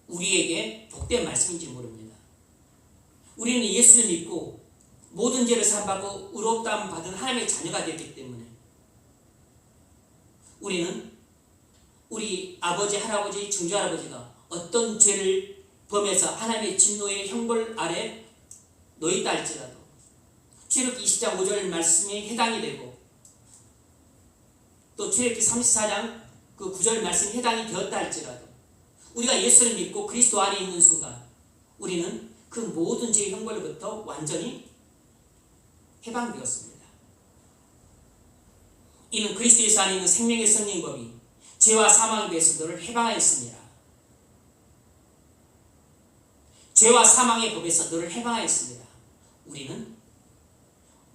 [SPEAKER 1] 우리에게 복된 말씀인지 모릅니다. 우리는 예수를 믿고 모든 죄를 사함받고 의롭다함 받은 하나님의 자녀가 되었기 때문에 우리는 우리 아버지, 할아버지, 증조할아버지가 어떤 죄를 범해서 하나님의 진노의 형벌 아래 놓였다 할지라도 출애굽기 20장 5절 말씀에 해당이 되고 또 출애굽기 34장 그 9절 말씀에 해당이 되었다 할지라도 우리가 예수를 믿고 그리스도 안에 있는 순간 우리는 그 모든 죄의 형벌로부터 완전히 해방되었습니다. 이는 그리스도 예수 안에 있는 생명의 성령법이 죄와 사망에 대해서 너를 해방하였습니다. 죄와 사망의 법에서 너를 해방하였습니다. 우리는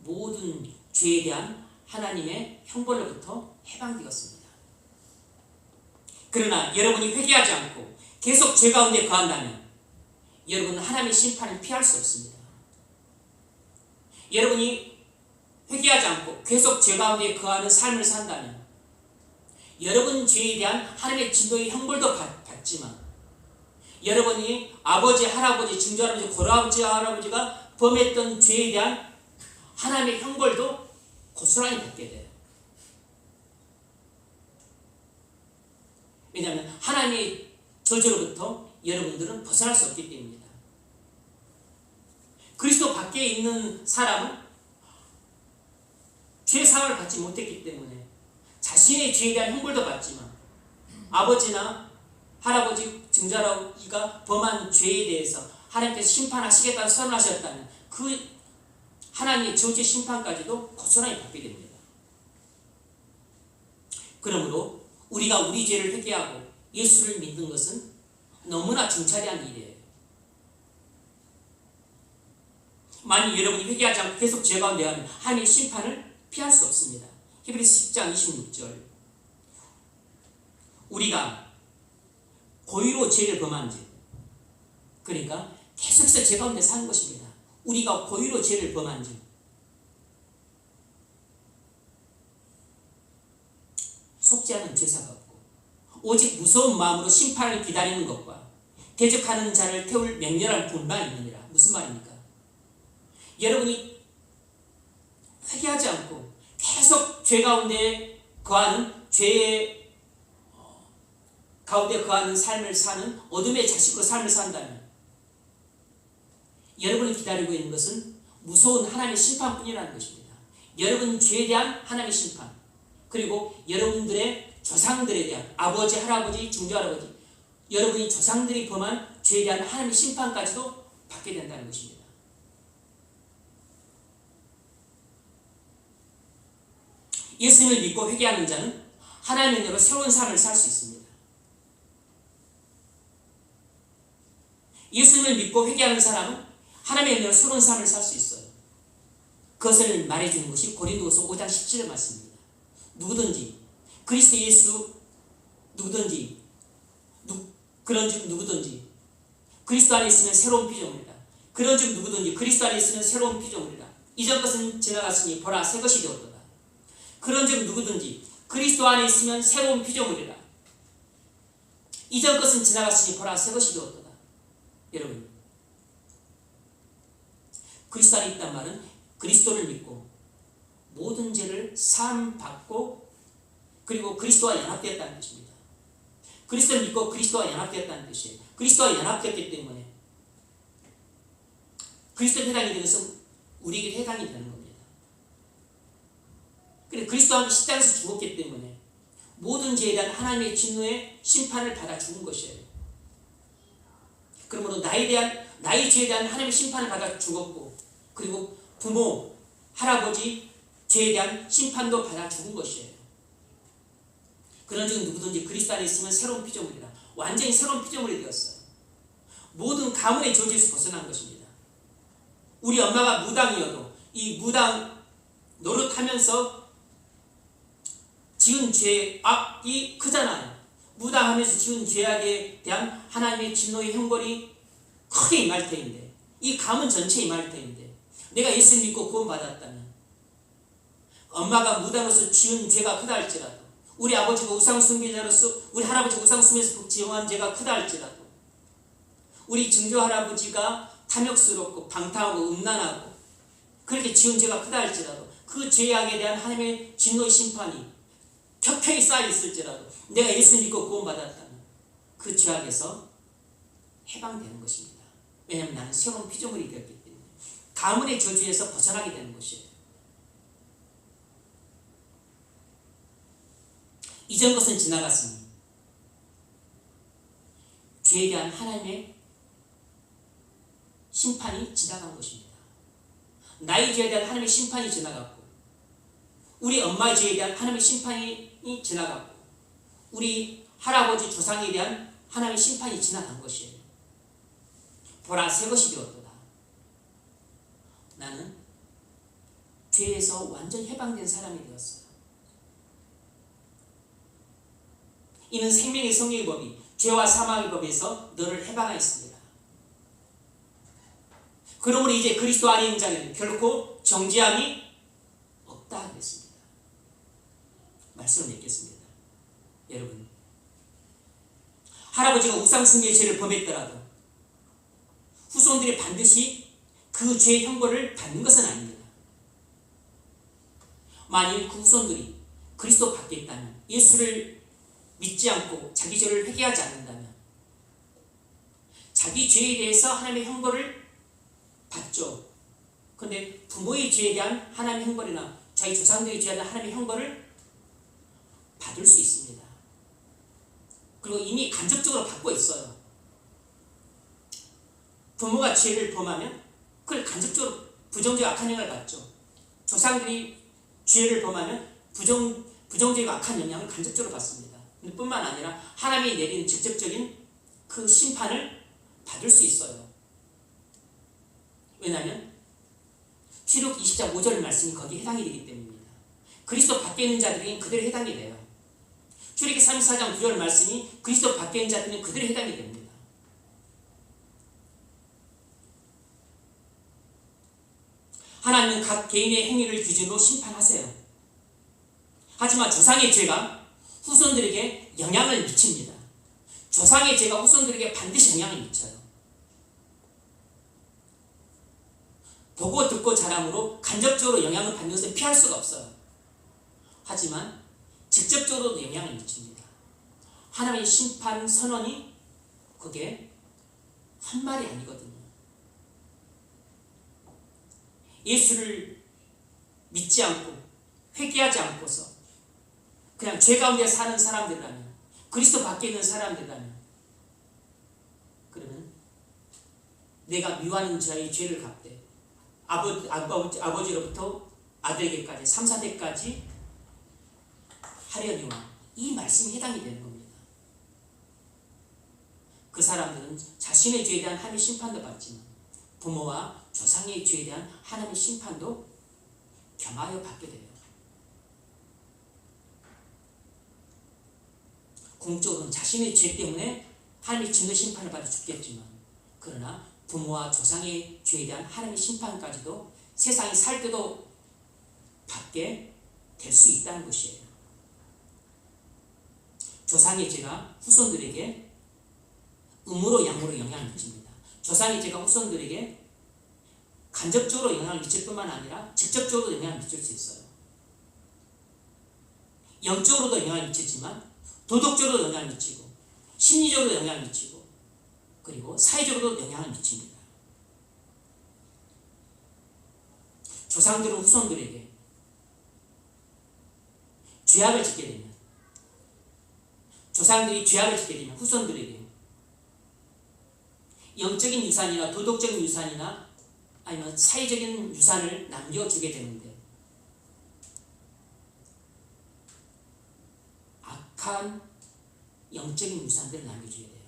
[SPEAKER 1] 모든 죄에 대한 하나님의 형벌로부터 해방되었습니다. 그러나 여러분이 회개하지 않고 계속 죄 가운데 거한다면 여러분은 하나님의 심판을 피할 수 없습니다. 여러분이 회개하지 않고 계속 죄 가운데 거하는 삶을 산다면 여러분 죄에 대한 하나님의 진노의 형벌도 받지만 여러분이 아버지, 할아버지, 증조할아버지, 고아버지, 할아버지가 범했던 죄에 대한 하나님의 형벌도 고스란히 받게 돼요. 왜냐하면 하나님의 저주로부터 여러분들은 벗어날 수 없기 때문입니다. 그리스도 밖에 있는 사람은 죄 사함을 받지 못했기 때문에 자신의 죄에 대한 형벌도 받지만 아버지나 할아버지, 증조할아버지가 범한 죄에 대해서 하나님께서 심판하시겠다고 선언하셨다면 그 하나님의 저주의 심판까지도 고스란히 받게 됩니다. 그러므로 우리가 우리 죄를 회개하고 예수를 믿는 것은 너무나 중차대한 일이에요. 만약 여러분이 회개하지 않고 계속 죄 가운데 하면 하나님의 심판을 피할 수 없습니다. 히브리서 10장 26절 우리가 고의로 죄를 범한지 그러니까 계속해서 죄 가운데 사는 것입니다. 우리가 고의로 죄를 범한지 속지 않은 죄사가 없고 오직 무서운 마음으로 심판을 기다리는 것과 대적하는 자를 태울 맹렬한 분만 있느니라. 무슨 말입니까? 여러분이 회개하지 않고 계속 죄 가운데 거하는 죄의 가운데 거하는 삶을 사는 어둠의 자식으로 삶을 산다면 여러분이 기다리고 있는 것은 무서운 하나님의 심판뿐이라는 것입니다. 여러분 죄에 대한 하나님의 심판 그리고 여러분들의 조상들에 대한 아버지, 할아버지, 증조할아버지 여러분이 조상들이 범한 죄에 대한 하나님의 심판까지도 받게 된다는 것입니다. 예수님을 믿고 회개하는 자는 하나님의 은혜로 새로운 삶을 살 수 있습니다. 예수님을 믿고 회개하는 사람은 하나님의 은혜로 새로운 삶을 살 수 있어요. 그것을 말해주는 것이 고린도후서 5장 17절 말씀입니다. 누구든지 그리스도 예수 누구든지 그런즉 누구든지 그리스도 안에 있으면 새로운 피조물이다. 그런즉 누구든지 그리스도 안에 있으면 새로운 피조물이다. 이전 것은 지나갔으니 보라 새 것이 되었도다. 그런즉 누구든지 그리스도 안에 있으면 새로운 피조물이라. 이전 것은 지나갔으니 보라 새 것이 되었도다. 여러분 그리스도 안에 있단 말은 그리스도를 믿고 모든 죄를 사함받고 그리고 그리스도와 연합되었다는 뜻입니다. 그리스도를 믿고 그리스도와 연합되었다는 뜻이에요. 그리스도와 연합되었기 때문에 그리스도에 해당이 되는 것은 우리에게 해당이 되는 겁니다. 그리고 그리스도와 십자가에서 죽었기 때문에 모든 죄에 대한 하나님의 진노의 심판을 받아 죽은 것이에요. 그러므로 나의 죄에 대한 하나님의 심판을 받아 죽었고, 그리고 부모, 할아버지 죄에 대한 심판도 받아 죽은 것이에요. 그런즉 누구든지 그리스도 안에 있으면 새로운 피조물이라. 완전히 새로운 피조물이 되었어요. 모든 가문의 저주에서 벗어난 것입니다. 우리 엄마가 무당이어도 이 무당 노릇하면서 지은 죄악이 크잖아요. 무당하면서 지은 죄악에 대한 하나님의 진노의 형벌이 크게 임할 터인데, 이 가문 전체에 임할 터인데, 내가 예수를 믿고 구원받았다면, 엄마가 무당으로서 지은 죄가 크다 할지라도, 우리 아버지가 우상숭배자로서 우리 할아버지가 우상숭배에서 지은 죄가 크다 할지라도, 우리 증조 할아버지가 탐욕스럽고 방탕하고 음란하고 그렇게 지은 죄가 크다 할지라도, 그 죄악에 대한 하나님의 진노의 심판이 켜켜이 쌓여 있을지라도 내가 예수를 믿고 구원받았다면 그 죄악에서 해방되는 것입니다. 왜냐하면 나는 새로운 피조물이 되었기 때문에 가문의 저주에서 벗어나게 되는 것이에요. 이전 것은 지나갔으니 죄에 대한 하나님의 심판이 지나간 것입니다. 나의 죄에 대한 하나님의 심판이 지나갔고, 우리 엄마의 죄에 대한 하나님의 심판이 지나갔고, 우리 할아버지 조상에 대한 하나님의 심판이 지나간 것이에요. 보라, 새 것이 되었도다. 나는 죄에서 완전히 해방된 사람이 되었어요. 이는 생명의 성령의 법이 죄와 사망의 법에서 너를 해방하였습니다. 그러므로 이제 그리스도 안에 있는 자는 결코 정죄함이 없다 그랬습니다. 말씀을 맺겠습니다. 여러분, 할아버지가 우상숭배의 죄를 범했더라도 후손들이 반드시 그 죄의 형벌을 받는 것은 아닙니다. 만일 그 후손들이 그리스도 받겠다면, 예수를 믿지 않고 자기 죄를 회개하지 않는다면 자기 죄에 대해서 하나님의 형벌을 받죠. 그런데 부모의 죄에 대한 하나님의 형벌이나 자기 조상들의 죄에 대한 하나님의 형벌을 받을 수 있습니다. 그리고 이미 간접적으로 받고 있어요. 부모가 죄를 범하면 그걸 간접적으로 부정죄 악한 영향을 받죠. 조상들이 죄를 범하면 부정죄가 악한 영향을 간접적으로 받습니다. 뿐만 아니라 하나님이 내리는 직접적인 그 심판을 받을 수 있어요. 왜냐하면 출애굽 20장 5절 말씀이 거기에 해당이 되기 때문입니다. 그리스도 밖에 있는 자들에게는 그대로 해당이 돼요. 출애굽기 34장 9절 말씀이 그리스도 밖에 있는 자들에게는 그대로 해당이 됩니다. 하나님은 각 개인의 행위를 기준으로 심판하세요. 하지만 조상의 죄가 후손들에게 영향을 미칩니다. 조상의 죄가 후손들에게 반드시 영향을 미쳐요. 보고 듣고 자람으로 간접적으로 영향을 받는 것은 피할 수가 없어요. 하지만 직접적으로도 영향을 미칩니다. 하나님의 심판 선언이 그게 한 말이 아니거든요. 예수를 믿지 않고 회개하지 않고서 그냥 죄 가운데 사는 사람들이라면, 그리스도 밖에 있는 사람들이라면, 그러면 내가 미워하는 자의 죄를 갚되 아버지로부터 아들에게까지 3, 4대까지 하려니와, 이 말씀이 해당이 되는 겁니다. 그 사람들은 자신의 죄에 대한 하나님의 심판도 받지만 부모와 조상의 죄에 대한 하나님의 심판도 겸하여 받게 돼요. 궁극적으로는 자신의 죄 때문에 하나님의 진노 심판을 받아 죽겠지만, 그러나 부모와 조상의 죄에 대한 하나님의 심판까지도 세상이 살 때도 받게 될 수 있다는 것이에요. 조상의 죄가 후손들에게 음으로 양으로 영향을 미칩니다. 조상의 죄가 후손들에게 간접적으로 영향을 미칠 뿐만 아니라 직접적으로도 영향을 미칠 수 있어요. 영적으로도 영향을 미치지만 도덕적으로도 영향을 미치고, 심리적으로도 영향을 미치고, 그리고 사회적으로도 영향을 미칩니다. 조상들은 후손들에게 죄악을 짓게 되면 조상들이 죄악을 짓게 되면 후손들에게 영적인 유산이나 도덕적인 유산이나 아니면 사회적인 유산을 남겨주게 되는데 악한 영적인 유산들을 남겨주게 돼요.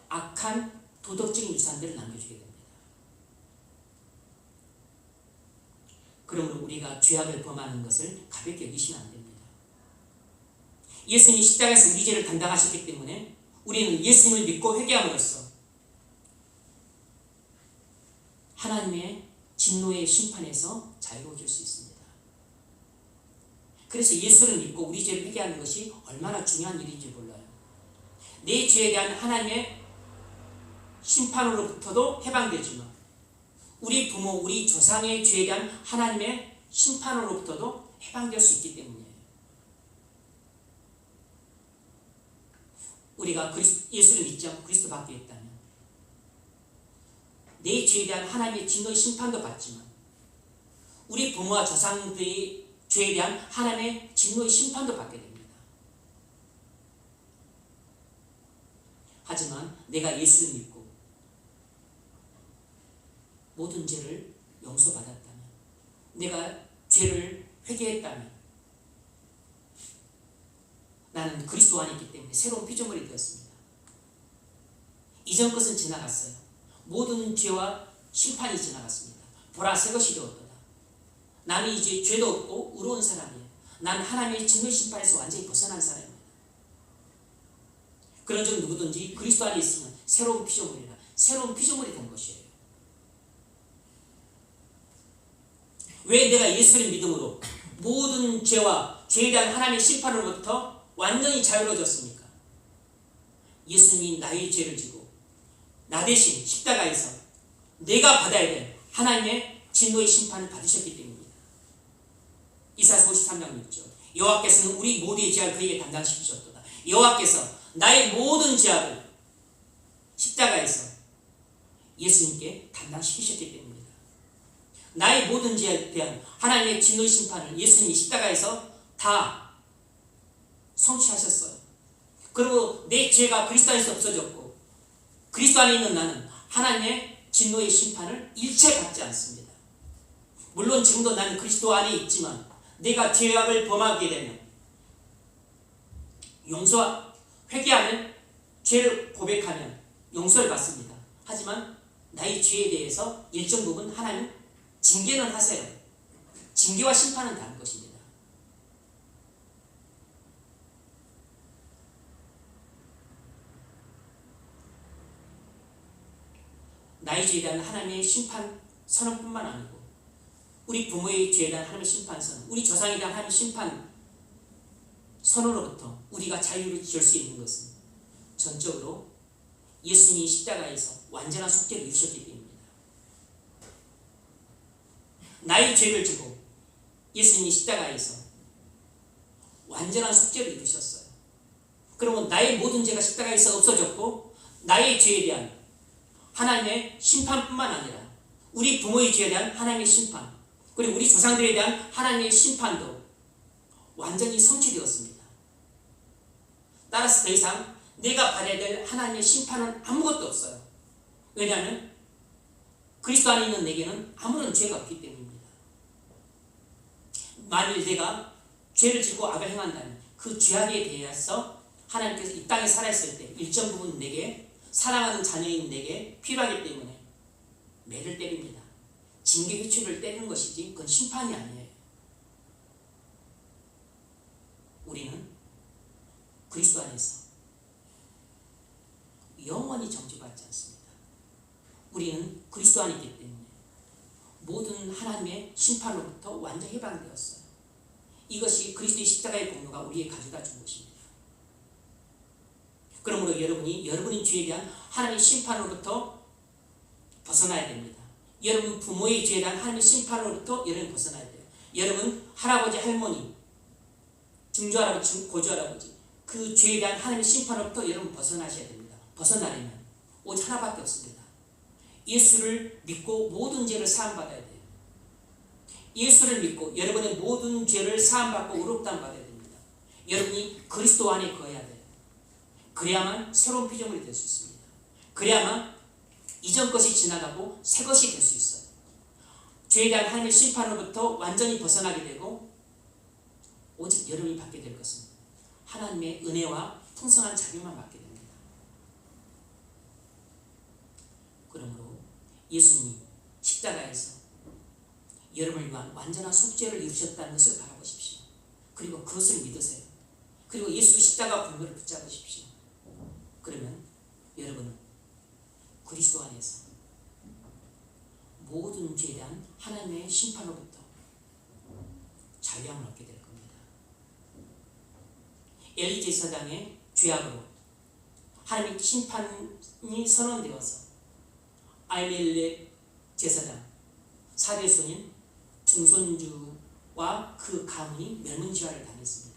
[SPEAKER 1] 악한 도덕적인 유산들을 남겨주게 됩니다. 그러므로 우리가 죄악을 범하는 것을 가볍게 여기시면 안 됩니다. 예수님이 십자가에서 우리 죄를 담당하셨기 때문에 우리는 예수님을 믿고 회개함으로써 하나님의 진노의 심판에서 자유로워질 수 있습니다. 그래서 예수를 믿고 우리 죄를 회개하는 것이 얼마나 중요한 일인지 몰라요. 내 죄에 대한 하나님의 심판으로부터도 해방되지만 우리 부모, 우리 조상의 죄에 대한 하나님의 심판으로부터도 해방될 수 있기 때문이에요. 우리가 예수를 믿지 않고 그리스도 밖에 있다면 내 죄에 대한 하나님의 진노의 심판도 받지만 우리 부모와 조상들의 죄에 대한 하나님의 진노의 심판도 받게 됩니다. 하지만 내가 예수를 믿고 모든 죄를 용서받았다면 내가 죄를 회개했다면 나는 그리스도 안에 있기 때문에 새로운 피조물이 되었습니다. 이전 것은 지나갔어요. 모든 죄와 심판이 지나갔습니다. 보라 새 것이 되었도다. 나는 이제 죄도 없고 의로운 사람이에요. 나는 하나님의 진노의 심판에서 완전히 벗어난 사람입니다. 그런 적 누구든지 그리스도 안에 있으면 새로운 피조물이라 새로운 피조물이 된 것이에요. 왜 내가 예수를 믿음으로 모든 죄와 죄에 대한 하나님의 심판으로부터 완전히 자유로워졌습니까? 예수님이 나의 죄를 지고 나 대신 십자가에서 내가 받아야 될 하나님의 진노의 심판을 받으셨기 때문입니다. 이사야서 53장 6절 여호와께서는 우리 모두의 죄악을 그에게 담당시키셨도다. 여호와께서 나의 모든 죄악을 십자가에서 예수님께 담당시키셨기 때문입니다. 나의 모든 죄에 대한 하나님의 진노의 심판을 예수님이 십자가에서 다 성취하셨어요. 그리고 내 죄가 그리스도 안에서 없어졌고 그리스도 안에 있는 나는 하나님의 진노의 심판을 일체 받지 않습니다. 물론 지금도 나는 그리스도 안에 있지만 내가 죄악을 범하게 되면 회개하면 죄를 고백하면 용서를 받습니다. 하지만 나의 죄에 대해서 일정 부분 하나님 징계는 하세요. 징계와 심판은 다른 것입니다. 나의 죄에 대한 하나님의 심판 선언뿐만 아니고 우리 부모의 죄에 대한 하나님의 심판 선언, 우리 조상에 대한 하나님의 심판 선언으로부터 우리가 자유를 지을 수 있는 것은 전적으로 예수님이 십자가에서 완전한 속죄를 이루셨기 때문입니다. 나의 죄를 지고 예수님이 십자가에서 완전한 속죄를 이루셨어요. 그러면 나의 모든 죄가 십자가에서 없어졌고 나의 죄에 대한 하나님의 심판뿐만 아니라 우리 부모의 죄에 대한 하나님의 심판 그리고 우리 조상들에 대한 하나님의 심판도 완전히 성취되었습니다. 따라서 더 이상 내가 받아야 될 하나님의 심판은 아무것도 없어요. 왜냐하면 그리스도 안에 있는 내게는 아무런 죄가 없기 때문입니다. 만일 내가 죄를 짓고 악을 행한다면 그 죄악에 대해서 하나님께서 이 땅에 살아있을 때 일정 부분 내게 사랑하는 자녀인 내게 필요하기 때문에 매를 때립니다. 징계 회초리를 때리는 것이지 그건 심판이 아니에요. 우리는 그리스도 안에서 영원히 정죄받지 않습니다. 우리는 그리스도 안에 있기 때문에 모든 하나님의 심판으로부터 완전 해방되었어요. 이것이 그리스도의 십자가의 공로가 우리에게 가져다 준 것입니다. 그러므로 여러분의 죄에 대한 하나님의 심판으로부터 벗어나야 됩니다. 여러분 부모의 죄에 대한 하나님의 심판으로부터 여러분 벗어나야 돼요. 여러분 할아버지, 할머니, 증조할아버지, 고조할아버지 그 죄에 대한 하나님의 심판으로부터 여러분 벗어나셔야 됩니다. 벗어나려면 오직 하나밖에 없습니다. 예수를 믿고 모든 죄를 사함받아야 돼요. 예수를 믿고 여러분의 모든 죄를 사함받고 의롭다함 받아야 됩니다. 여러분이 그리스도 안에 거해야 돼요. 그래야만 새로운 피조물이 될 수 있습니다. 그래야만 이전 것이 지나가고 새 것이 될 수 있어요. 죄에 대한 하나님의 심판으로부터 완전히 벗어나게 되고 오직 여러분이 받게 될 것은 하나님의 은혜와 풍성한 자비만 받게 됩니다. 그러므로 예수님이 십자가에서 여러분을 위한 완전한 속죄를 이루셨다는 것을 바라보십시오. 그리고 그것을 믿으세요. 그리고 예수 십자가 분별을 붙잡으십시오. 그러면 여러분은 그리스도 안에서 모든 죄에 대한 하나님의 심판으로부터 자유함을 얻게 될 겁니다. 엘리 제사장의 죄악으로 하나님의 심판이 선언되어서 아히멜렉 제사장 사대손인 증손주와 그 가문이 멸문지화를 당했습니다.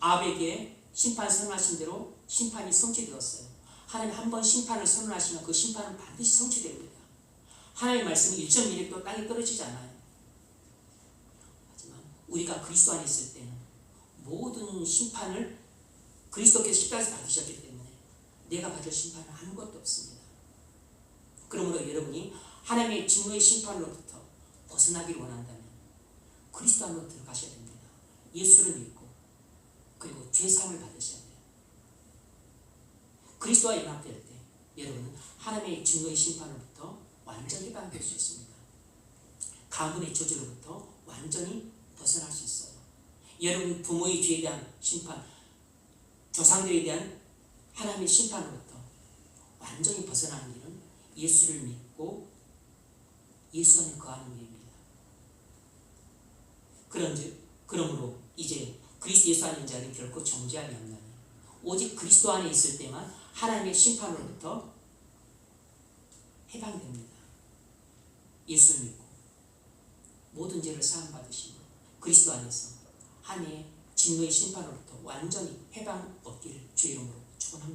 [SPEAKER 1] 아합에게 심판 선언하신 대로 심판이 성취되었어요. 하나님 한 번 심판을 선언하시면 그 심판은 반드시 성취됩니다. 하나님의 말씀은 1.1획도 땅에 떨어지지 않아요. 하지만 우리가 그리스도 안에 있을 때는 모든 심판을 그리스도께서 십자가에서 받으셨기 때문에 내가 받을 심판은 아무것도 없습니다. 그러므로 여러분이 하나님의 진노의 심판으로부터 벗어나기를 원한다면 그리스도 안으로 들어가셔야 됩니다. 예수를 믿고 그리고 죄사함을 받으셔야 돼요. 그리스도와 연합될 때 여러분은 하나님의 진노의 심판으로부터 완전히 해방될 수 있습니다. 가문의 저주로부터 완전히 벗어날 수 있어요. 여러분 부모의 죄에 대한 심판, 조상들에 대한 하나님의 심판으로부터 완전히 벗어나는 길은 예수를 믿고 예수 안에 거하는 길입니다. 그러므로 이제 그리스도 예수 안에 있는 자는 결코 정죄함이 없나니 오직 그리스도 안에 있을 때만 하나님의 심판으로부터 해방됩니다. 예수를 믿고 모든 죄를 사함 받으시고 그리스도 안에서 하나님의 진노의 심판으로부터 완전히 해방 얻기를 주의 이름으로 축원합니다.